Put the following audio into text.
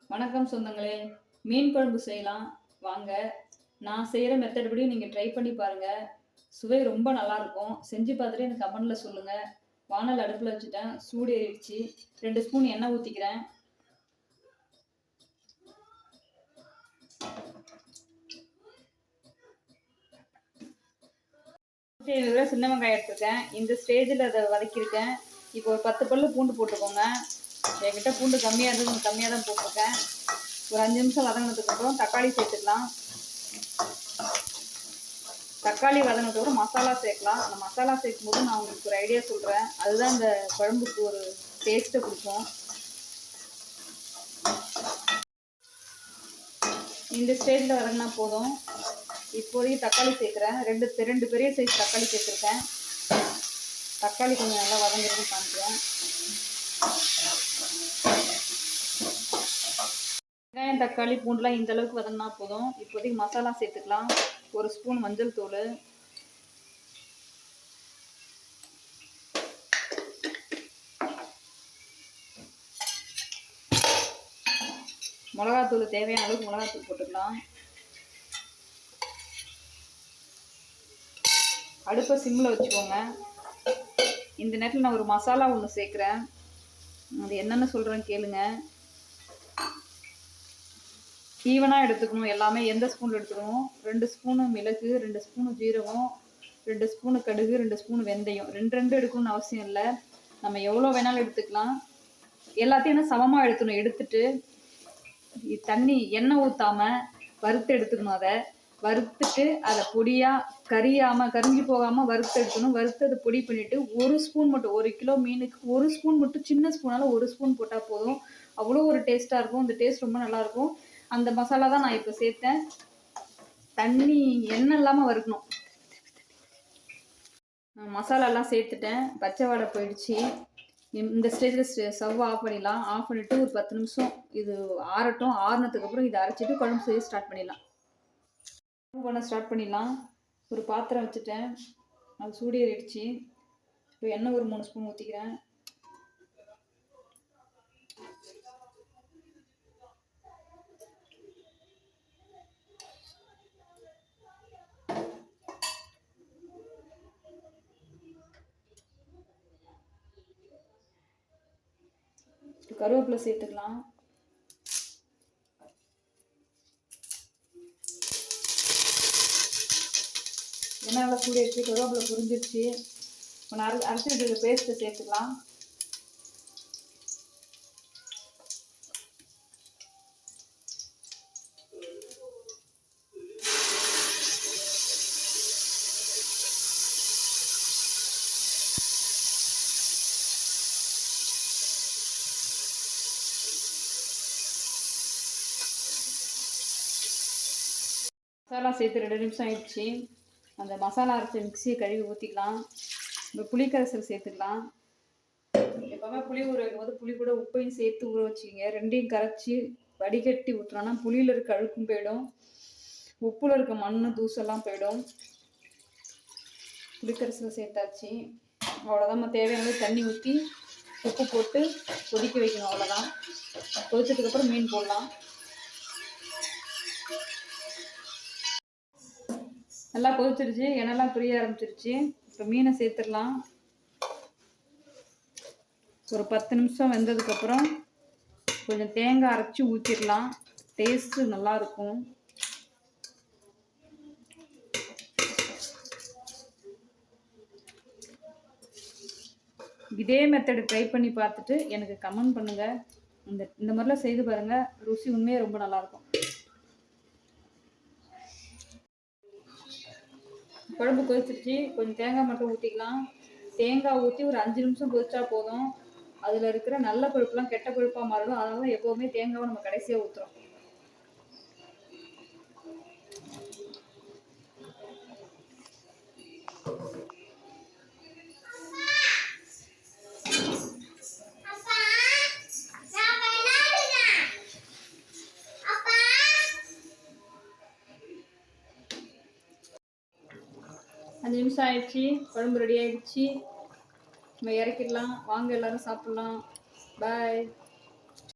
வணக்கம் சொந்தங்களே. மீன் குழம்பு செய்யலாம் வாங்க. நான் செய்கிற மெத்தட் படி நீங்கள் ட்ரை பண்ணி பாருங்கள். சுவை ரொம்ப நல்லாயிருக்கும். செஞ்சு பார்த்துட்டு எனக்கு கமெண்டில் சொல்லுங்கள். வானல் அடுப்பில் வச்சுட்டேன், சூடு ஏறிடுச்சு. 2 ஸ்பூன் எண்ணெய் ஊற்றிக்கிறேன். சின்ன வெங்காயம் எடுத்துருக்கேன். இந்த ஸ்டேஜில் அதை வதக்கியிருக்கேன். இப்போ ஒரு 10 பல்லு பூண்டு போட்டுக்கோங்க. என்கிட்ட பூண்டு கம்மியாக இருந்தது, கொஞ்சம் கம்மியாக தான் போட்டிருக்கேன். ஒரு 5 நிமிஷம் வதங்கினதுக்கப்புறம் தக்காளி சேர்த்துக்கலாம். தக்காளி வதங்கினதுக்கப்புறம் மசாலா சேர்க்கலாம். அந்த மசாலா சேர்க்கும் போது நான் உங்களுக்கு ஒரு ஐடியா சொல்கிறேன். அதுதான் இந்த குழம்புக்கு ஒரு டேஸ்ட்டை கொடுக்கும். இந்த ஸ்டேஜில் வதங்கினா போதும். இப்போதைக்கு தக்காளி சேர்க்குறேன். ரெண்டு பெரிய சைஸ் தக்காளி சேர்த்துருக்கேன். தக்காளி கொஞ்சம் நல்லா வதங்குறதுன்னு காமிக்கிறேன். வெங்காயம் தக்காளி பூண்டுலாம் இந்த அளவுக்கு வதங்கினா போதும். இப்போதைக்கு மசாலா சேர்த்துக்கலாம். 1 ஸ்பூன் மஞ்சள் தூள், மிளகாத்தூள் தேவையான அளவுக்கு மிளகாத்தூள் போட்டுக்கலாம். அடுப்பை சிம்மில் வச்சுக்கோங்க. இந்த நேரத்தில் நான் ஒரு மசாலா ஒன்று சேர்க்குறேன். அது என்னென்னு சொல்கிறேன்னு கேளுங்க. ஈவனாக எடுத்துக்கணும். எல்லாமே எந்த ஸ்பூனில் எடுத்துக்கணும். 2 ஸ்பூனு மிளகு, 2 ஸ்பூனு ஜீரகம், 2 ஸ்பூனு கடுகு, 2 ஸ்பூனு வெந்தயம். 2 எடுக்கணும்னு அவசியம் இல்லை. நம்ம எவ்வளோ வேணாலும் எடுத்துக்கலாம். எல்லாத்தையும் சமமாக எடுத்துக்கணும். எடுத்துட்டு தண்ணி எண்ணெய் ஊற்றாமல் வறுத்து எடுத்துக்கணும். அதை வறுத்துட்டு அதை பொடியாக கரிஞ்சு போகாமல் வறுத்து எடுக்கணும். வறுத்து அதை பொடி பண்ணிவிட்டு 1 ஸ்பூன் மட்டும், 1 கிலோ மீனுக்கு 1 ஸ்பூன் மட்டும், சின்ன ஸ்பூனால் 1 ஸ்பூன் போட்டால் போதும். அவ்வளோ ஒரு டேஸ்ட்டாக இருக்கும். இந்த டேஸ்ட் ரொம்ப நல்லாயிருக்கும். அந்த மசாலா தான் நான் இப்போ சேர்த்தேன். தண்ணி எண்ணெய் இல்லாமல் வறுக்கணும். மசாலாலாம் சேர்த்துட்டேன். பச்சை வாடை போயிடுச்சு. இந்த ஸ்டேஜில் ஸ்டவ் ஆஃப் பண்ணிடலாம். ஆஃப் பண்ணிவிட்டு ஒரு 10 நிமிஷம் இது ஆறட்டும். ஆறுனதுக்கப்புறம் இதை அரைச்சிட்டு குழம்பு செய்ய ஸ்டார்ட் பண்ணிடலாம். ஸ்டார்ட் பண்ணிடலாம். ஒரு பாத்திரம் வச்சுட்டேன். அது சூடு ஏறிடுச்சு. இப்போ எண்ணெய் ஒரு 3 ஸ்பூன் ஊற்றிக்கிறேன். கருவேப்பிலை சேர்த்துக்கலாம். எண்ணெய் சூடு எடுத்து கருவேப்பிலை புரிஞ்சிருச்சு. இப்போ நான் அரைச்சி வச்சுருக்க பேஸ்ட்டை சேர்த்துக்கலாம். மசாலா சேர்த்து 2 நிமிஷம் ஆயிடுச்சு. அந்த மசாலா அரைச்ச மிக்சியை கழுவி ஊற்றிக்கலாம். இப்போ புளிக்கரைசல் சேர்த்துக்கலாம். எப்போவுமே புளி ஊற வைக்கும் போது புளி கூட உப்பையும் சேர்த்து ஊற வச்சுக்கிங்க. ரெண்டையும் கரைச்சி வடிகட்டி ஊற்றுனோன்னா புளியில் இருக்க அழுக்கும் போயிடும், உப்பில் இருக்க மண் தூசெல்லாம் போயிடும். புளிக்கரைசல் சேர்த்தாச்சு. அவ்வளோதான். நம்ம தேவையான தண்ணி ஊற்றி உப்பு போட்டு கொதிக்க வைக்கணும். அவ்வளோதான். கொதிச்சதுக்கப்புறம் மீன் போடலாம். நல்லா கொதிச்சிருச்சு. எண்ணெய்லாம் பிரிய ஆரம்பிச்சிருச்சு. இப்போ மீனை சேர்த்துடலாம். ஒரு 10 நிமிஷம் வெந்ததுக்கப்புறம் கொஞ்சம் தேங்காய் அரைச்சி ஊற்றிடலாம். டேஸ்ட்டு நல்லாயிருக்கும். இதே மெத்தடு ட்ரை பண்ணி பார்த்துட்டு எனக்கு கமெண்ட் பண்ணுங்கள். இந்த மாதிரிலாம் செய்து பாருங்கள். ருசி உண்மையாக ரொம்ப நல்லாயிருக்கும். குழம்பு கொதிச்சிருச்சு. கொஞ்சம் தேங்காய் மட்டும் ஊற்றிக்கலாம். தேங்காய் ஊற்றி ஒரு 5 நிமிஷம் கொதிச்சா போதும். அதில் இருக்கிற நல்ல கொழுப்புலாம் கெட்ட கொழுப்பாக மாறிடும். அதனால தான் எப்போவுமே தேங்காவை நம்ம கடைசியாக ஊற்றுறோம். அஞ்சு நிமிஷம் ஆயிடுச்சு. குழம்பு ரெடி ஆயிடுச்சு. நம்ம இறக்கிடலாம். வாங்க எல்லாரும் சாப்பிட்லாம். பாய்.